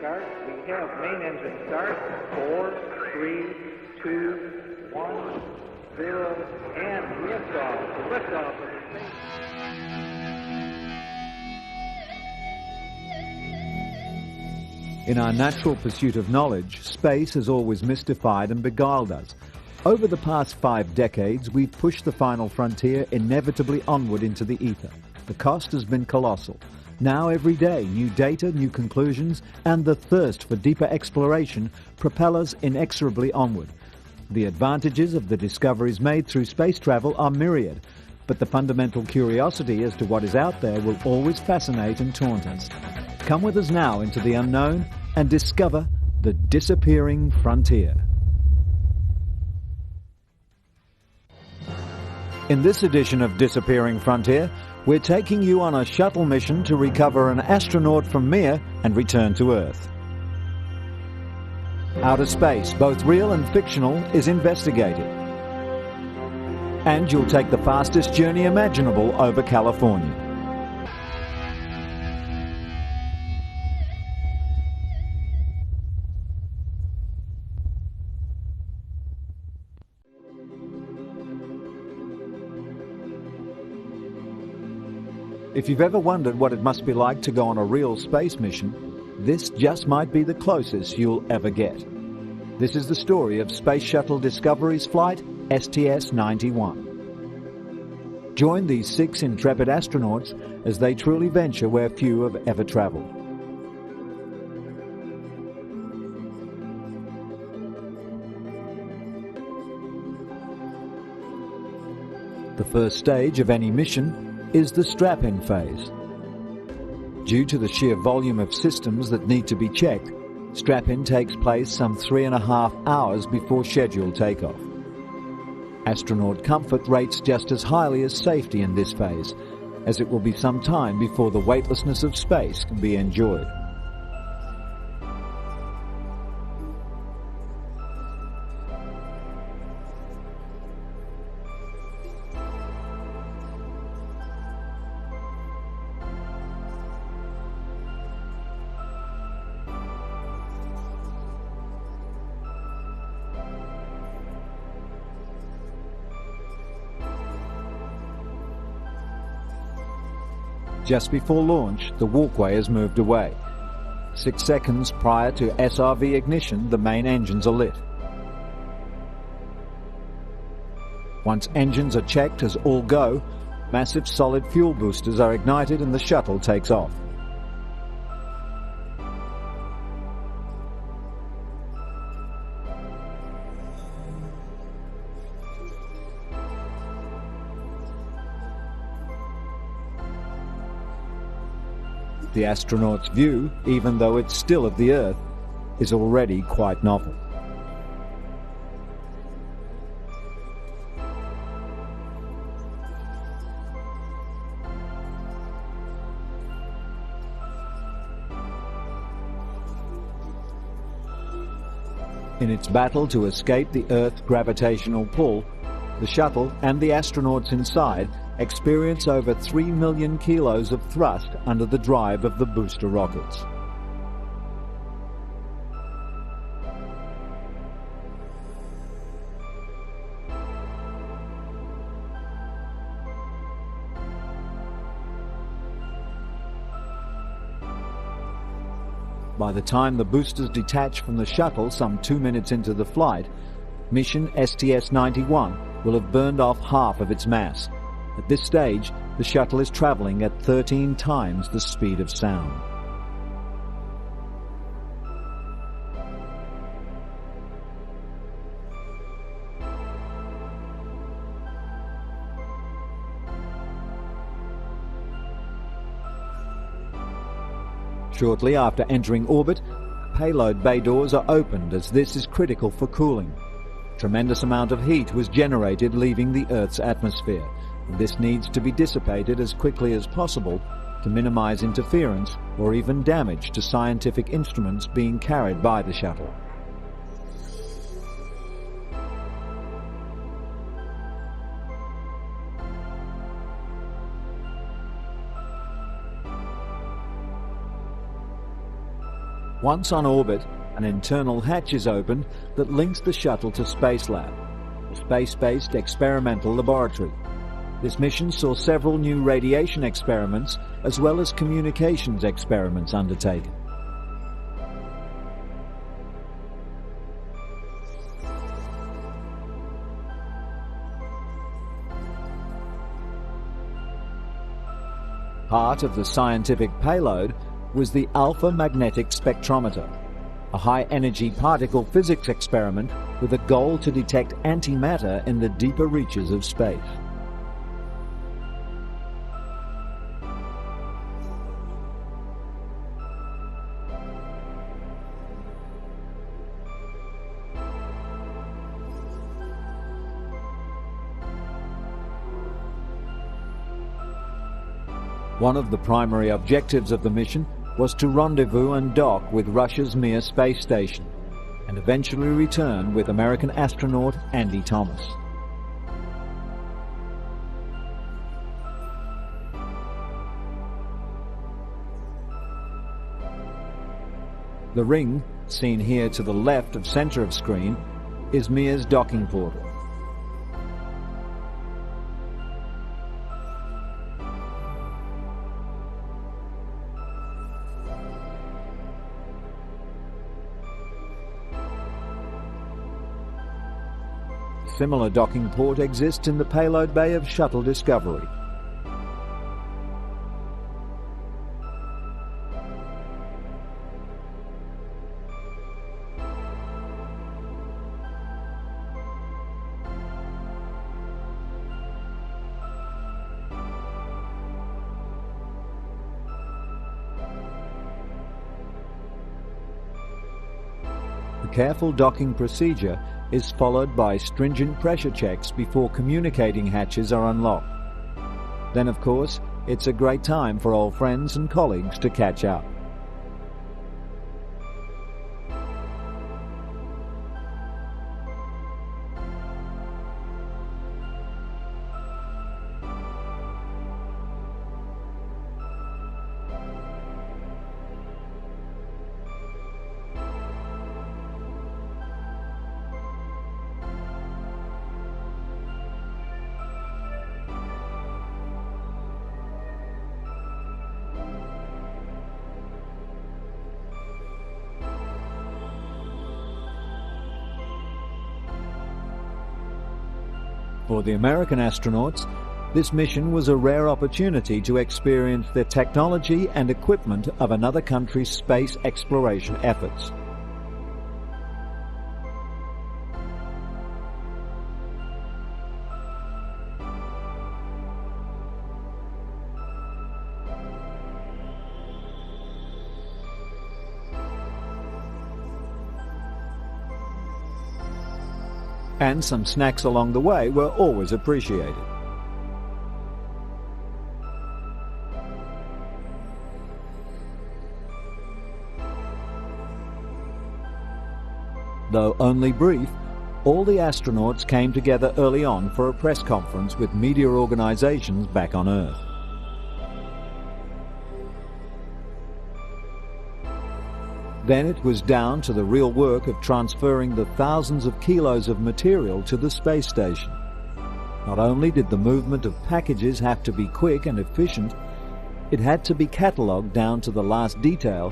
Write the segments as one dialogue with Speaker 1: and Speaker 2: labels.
Speaker 1: start. We have main engine start. 4, 3, 2, 1, 0, and liftoff. The liftoff of the space.
Speaker 2: In our natural pursuit of knowledge, space has always mystified and beguiled us. Over the past 5 decades, we've pushed the final frontier inevitably onward into the ether. The cost has been colossal. Now every day, new data, new conclusions, and the thirst for deeper exploration propel us inexorably onward. The advantages of the discoveries made through space travel are myriad, but the fundamental curiosity as to what is out there will always fascinate and taunt us. Come with us now into the unknown and discover the disappearing frontier. In this edition of Disappearing Frontier, we're taking you on a shuttle mission to recover an astronaut from Mir and return to Earth. Outer space, both real and fictional, is investigated. And you'll take the fastest journey imaginable over California. If you've ever wondered what it must be like to go on a real space mission, this just might be the closest you'll ever get. This is the story of Space Shuttle Discovery's flight STS-91. Join these 6 intrepid astronauts as they truly venture where few have ever traveled. The first stage of any mission is the strap-in phase. Due to the sheer volume of systems that need to be checked, strap-in takes place some 3.5 hours before scheduled takeoff. Astronaut comfort rates just as highly as safety in this phase, as it will be some time before the weightlessness of space can be enjoyed. Just before launch, the walkway is moved away. 6 seconds prior to SRV ignition, the main engines are lit. Once engines are checked as all go, massive solid fuel boosters are ignited and the shuttle takes off. The astronaut's view, even though it's still of the Earth, is already quite novel. In its battle to escape the Earth's gravitational pull, the shuttle and the astronauts inside experience over 3 million kilos of thrust under the drive of the booster rockets. By the time the boosters detach from the shuttle some 2 minutes into the flight, mission STS-91 will have burned off half of its mass. At this stage, the shuttle is traveling at 13 times the speed of sound. Shortly after entering orbit, payload bay doors are opened as this is critical for cooling. A tremendous amount of heat was generated leaving the Earth's atmosphere. This needs to be dissipated as quickly as possible to minimize interference or even damage to scientific instruments being carried by the shuttle. Once on orbit, an internal hatch is opened that links the shuttle to Spacelab, a space-based experimental laboratory. This mission saw several new radiation experiments as well as communications experiments undertaken. Part of the scientific payload was the alpha magnetic spectrometer, a high-energy particle physics experiment with a goal to detect antimatter in the deeper reaches of space. One of the primary objectives of the mission was to rendezvous and dock with Russia's Mir space station, and eventually return with American astronaut Andy Thomas. The ring, seen here to the left of center of screen, is Mir's docking portal. Similar docking port exists in the payload bay of Shuttle Discovery. The careful docking procedure is followed by stringent pressure checks before communicating hatches are unlocked. Then, of course, it's a great time for old friends and colleagues to catch up. For the American astronauts, this mission was a rare opportunity to experience the technology and equipment of another country's space exploration efforts. And some snacks along the way were always appreciated. Though only brief, all the astronauts came together early on for a press conference with media organizations back on Earth. Then it was down to the real work of transferring the thousands of kilos of material to the space station. Not only did the movement of packages have to be quick and efficient, it had to be catalogued down to the last detail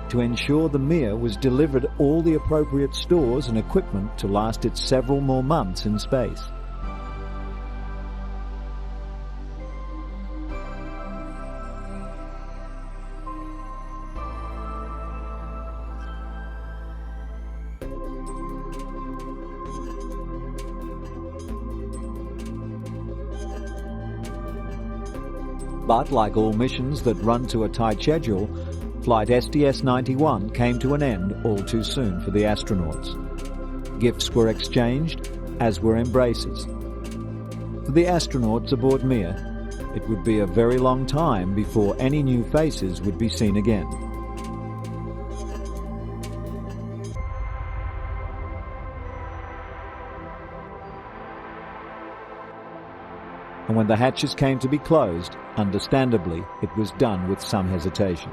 Speaker 2: to ensure the Mir was delivered all the appropriate stores and equipment to last it several more months in space. But like all missions that run to a tight schedule, Flight STS-91 came to an end all too soon for the astronauts. Gifts were exchanged, as were embraces. For the astronauts aboard Mir, it would be a very long time before any new faces would be seen again. And when the hatches came to be closed, understandably, it was done with some hesitation.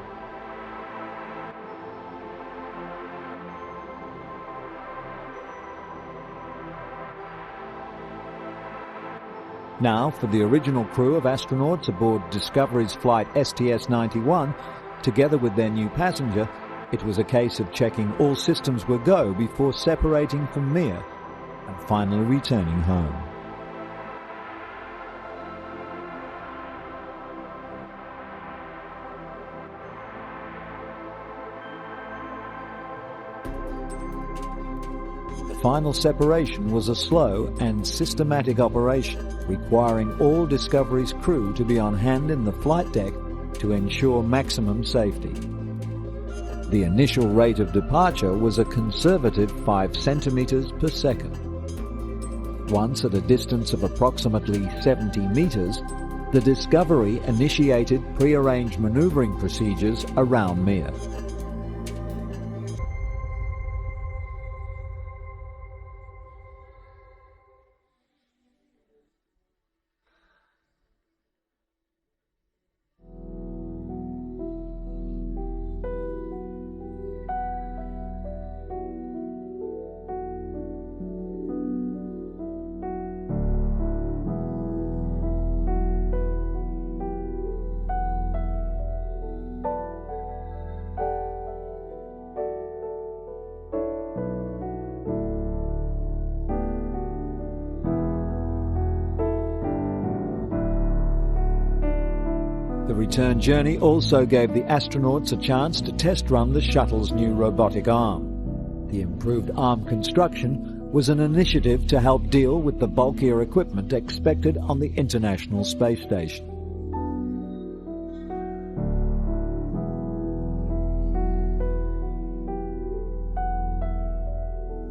Speaker 2: Now, for the original crew of astronauts aboard Discovery's flight STS-91, together with their new passenger, it was a case of checking all systems were go before separating from Mir and finally returning home. The final separation was a slow and systematic operation, requiring all Discovery's crew to be on hand in the flight deck to ensure maximum safety. The initial rate of departure was a conservative 5 centimeters per second. Once at a distance of approximately 70 meters, the Discovery initiated prearranged maneuvering procedures around Mir. The return journey also gave the astronauts a chance to test run the shuttle's new robotic arm. The improved arm construction was an initiative to help deal with the bulkier equipment expected on the International Space Station.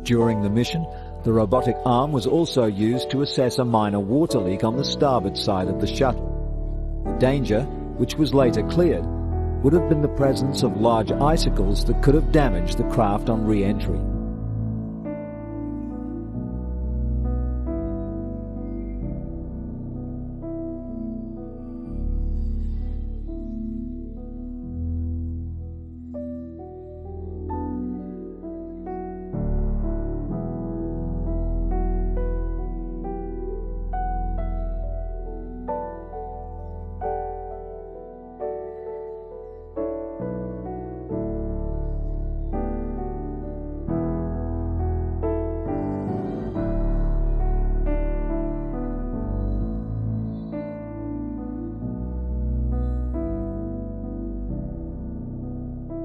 Speaker 2: During the mission, the robotic arm was also used to assess a minor water leak on the starboard side of the shuttle. The danger, which was later cleared, would have been the presence of large icicles that could have damaged the craft on re-entry.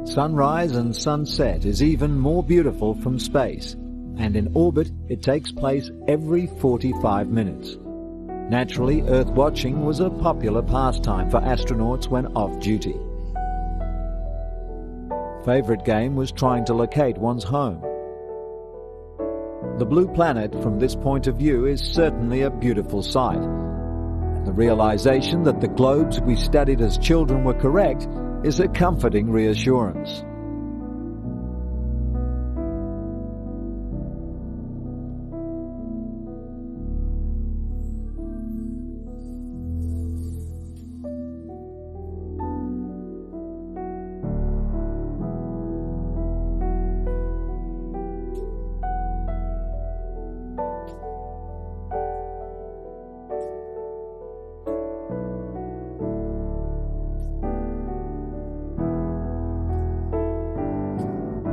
Speaker 2: Sunrise and sunset is even more beautiful from space, and in orbit it takes place every 45 minutes. Naturally, Earth watching was a popular pastime for astronauts when off duty. Favorite game was trying to locate one's home. The blue planet from this point of view is certainly a beautiful sight. The realization that the globes we studied as children were correct is a comforting reassurance.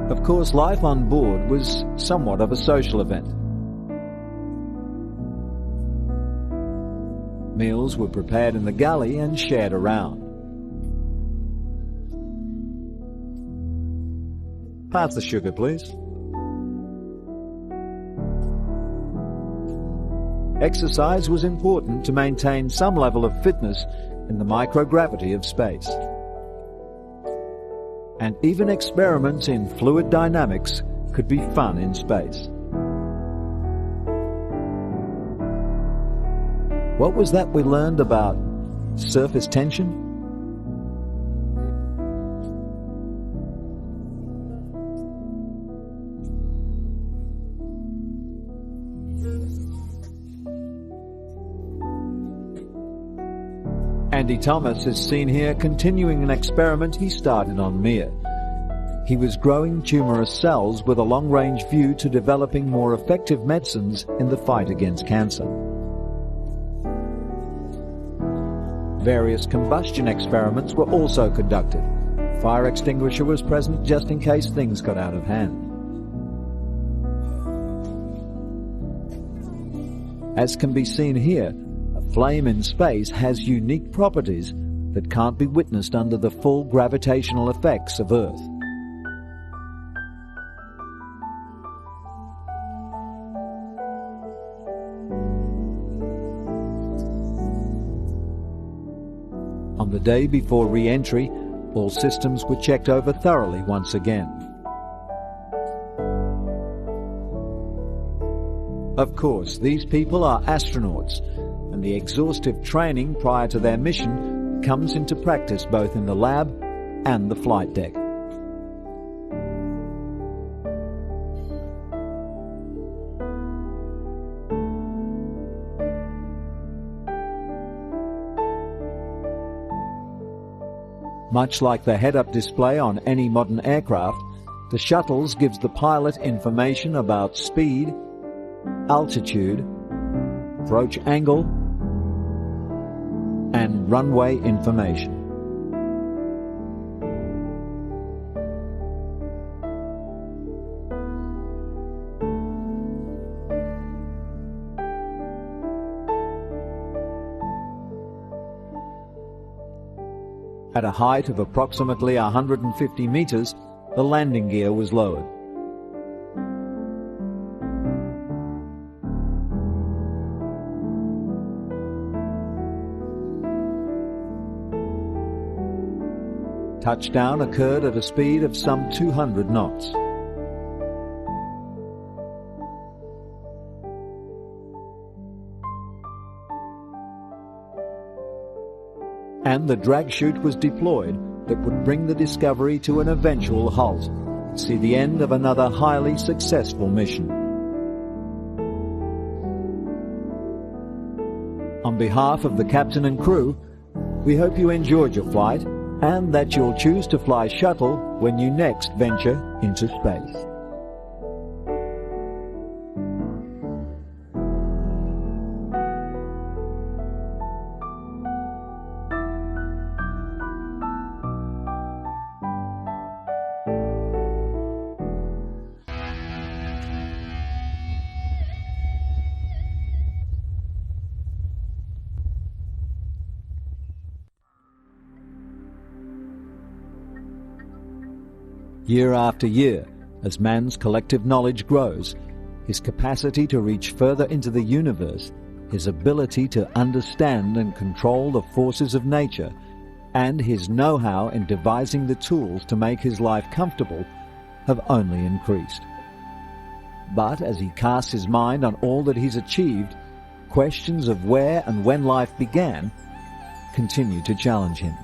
Speaker 2: Of course, life on board was somewhat of a social event. Meals were prepared in the galley and shared around. Pass the sugar, please. Exercise was important to maintain some level of fitness in the microgravity of space. And even experiments in fluid dynamics could be fun in space. What was that we learned about surface tension? Andy Thomas is seen here continuing an experiment he started on Mir. He was growing tumorous cells with a long-range view to developing more effective medicines in the fight against cancer. Various combustion experiments were also conducted. A fire extinguisher was present just in case things got out of hand. As can be seen here, a flame in space has unique properties that can't be witnessed under the full gravitational effects of Earth. On the day before re-entry, all systems were checked over thoroughly once again. Of course, these people are astronauts, and the exhaustive training prior to their mission comes into practice both in the lab and the flight deck. Much like the head-up display on any modern aircraft, the shuttles gives the pilot information about speed, altitude, approach angle, and runway information. At a height of approximately 150 meters, the landing gear was lowered. Touchdown occurred at a speed of some 200 knots. And the drag chute was deployed that would bring the Discovery to an eventual halt, see the end of another highly successful mission. On behalf of the captain and crew, we hope you enjoyed your flight and that you'll choose to fly shuttle when you next venture into space. Year after year, as man's collective knowledge grows, his capacity to reach further into the universe, his ability to understand and control the forces of nature, and his know-how in devising the tools to make his life comfortable have only increased. But as he casts his mind on all that he's achieved, questions of where and when life began continue to challenge him.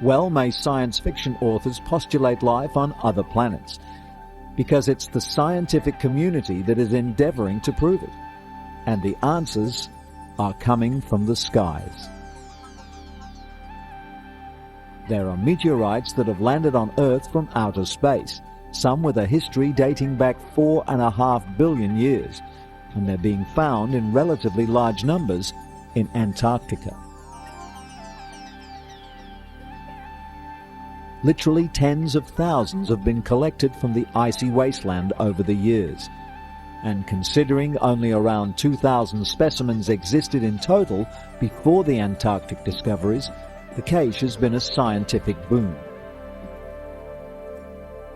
Speaker 2: Well may science fiction authors postulate life on other planets, because it's the scientific community that is endeavoring to prove it, and the answers are coming from the skies. There are meteorites that have landed on Earth from outer space, some with a history dating back 4.5 billion years, and they're being found in relatively large numbers in Antarctica. Literally tens of thousands have been collected from the icy wasteland over the years, and considering only around 2,000 specimens existed in total before the Antarctic discoveries, the cache has been a scientific boom.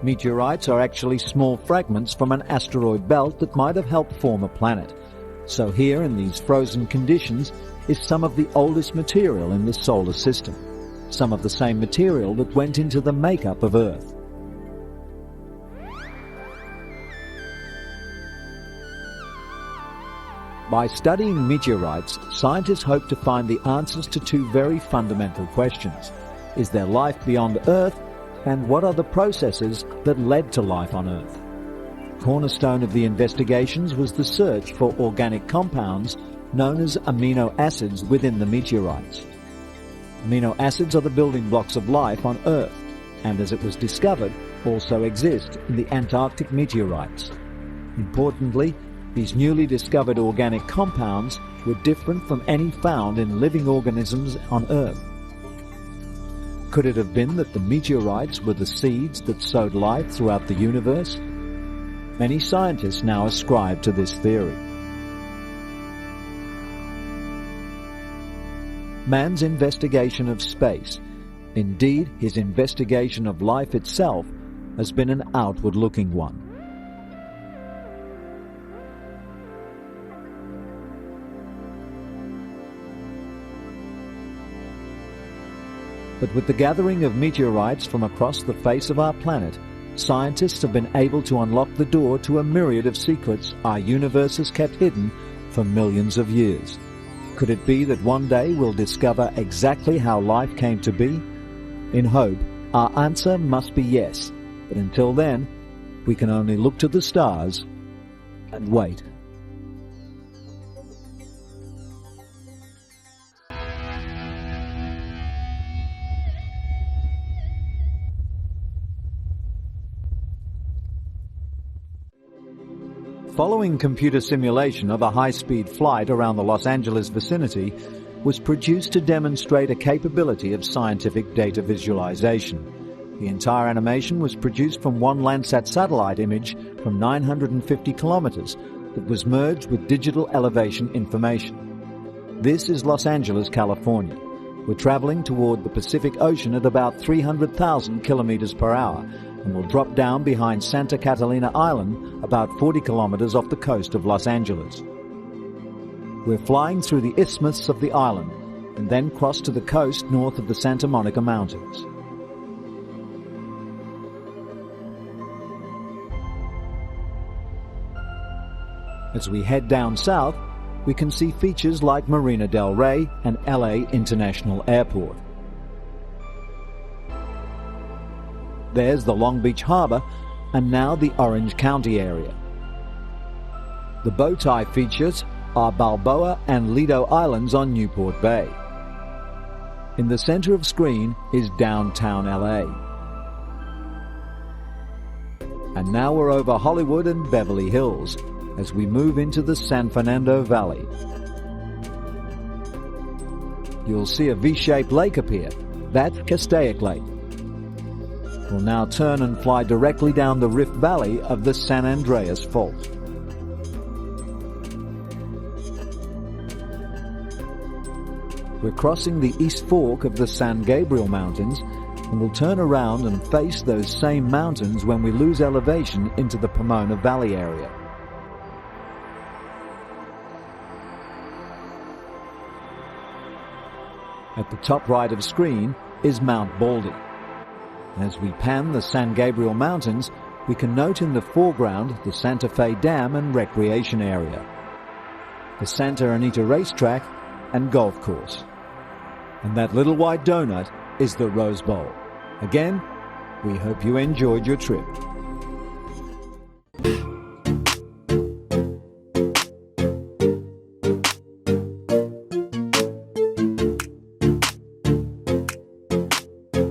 Speaker 2: Meteorites are actually small fragments from an asteroid belt that might have helped form a planet. So here in these frozen conditions is some of the oldest material in the solar system, some of the same material that went into the makeup of Earth. By studying meteorites, scientists hope to find the answers to two very fundamental questions. Is there life beyond Earth? And what are the processes that led to life on Earth? Cornerstone of the investigations was the search for organic compounds known as amino acids within the meteorites. Amino acids are the building blocks of life on Earth, and as it was discovered, also exist in the Antarctic meteorites. Importantly, these newly discovered organic compounds were different from any found in living organisms on Earth. Could it have been that the meteorites were the seeds that sowed life throughout the universe? Many scientists now ascribe to this theory. Man's investigation of space, indeed his investigation of life itself, has been an outward-looking one. But with the gathering of meteorites from across the face of our planet, scientists have been able to unlock the door to a myriad of secrets our universe has kept hidden for millions of years. Could it be that one day we'll discover exactly how life came to be? In hope, our answer must be yes, but until then, we can only look to the stars and wait. Following computer simulation of a high-speed flight around the Los Angeles vicinity was produced to demonstrate a capability of scientific data visualization. The entire animation was produced from one Landsat satellite image from 950 kilometers that was merged with digital elevation information. This is Los Angeles, California. We're traveling toward the Pacific Ocean at about 300,000 kilometers per hour, and will drop down behind Santa Catalina Island about 40 kilometers off the coast of Los Angeles. We're flying through the isthmus of the island and then cross to the coast north of the Santa Monica Mountains. As we head down south, we can see features like Marina del Rey and LA International Airport. There's the Long Beach Harbor, and now the Orange County area. The bow tie features are Balboa and Lido Islands on Newport Bay. In the center of screen is downtown LA. And now we're over Hollywood and Beverly Hills as we move into the San Fernando Valley. You'll see a V-shaped lake appear. That's Castaic Lake. We'll now turn and fly directly down the Rift Valley of the San Andreas Fault. We're crossing the East Fork of the San Gabriel Mountains, and we'll turn around and face those same mountains when we lose elevation into the Pomona Valley area. At the top right of screen is Mount Baldy. As we pan the San Gabriel Mountains, we can note in the foreground the Santa Fe Dam and recreation area, the Santa Anita Racetrack and golf course. And that little white donut is the Rose Bowl. Again, we hope you enjoyed your trip.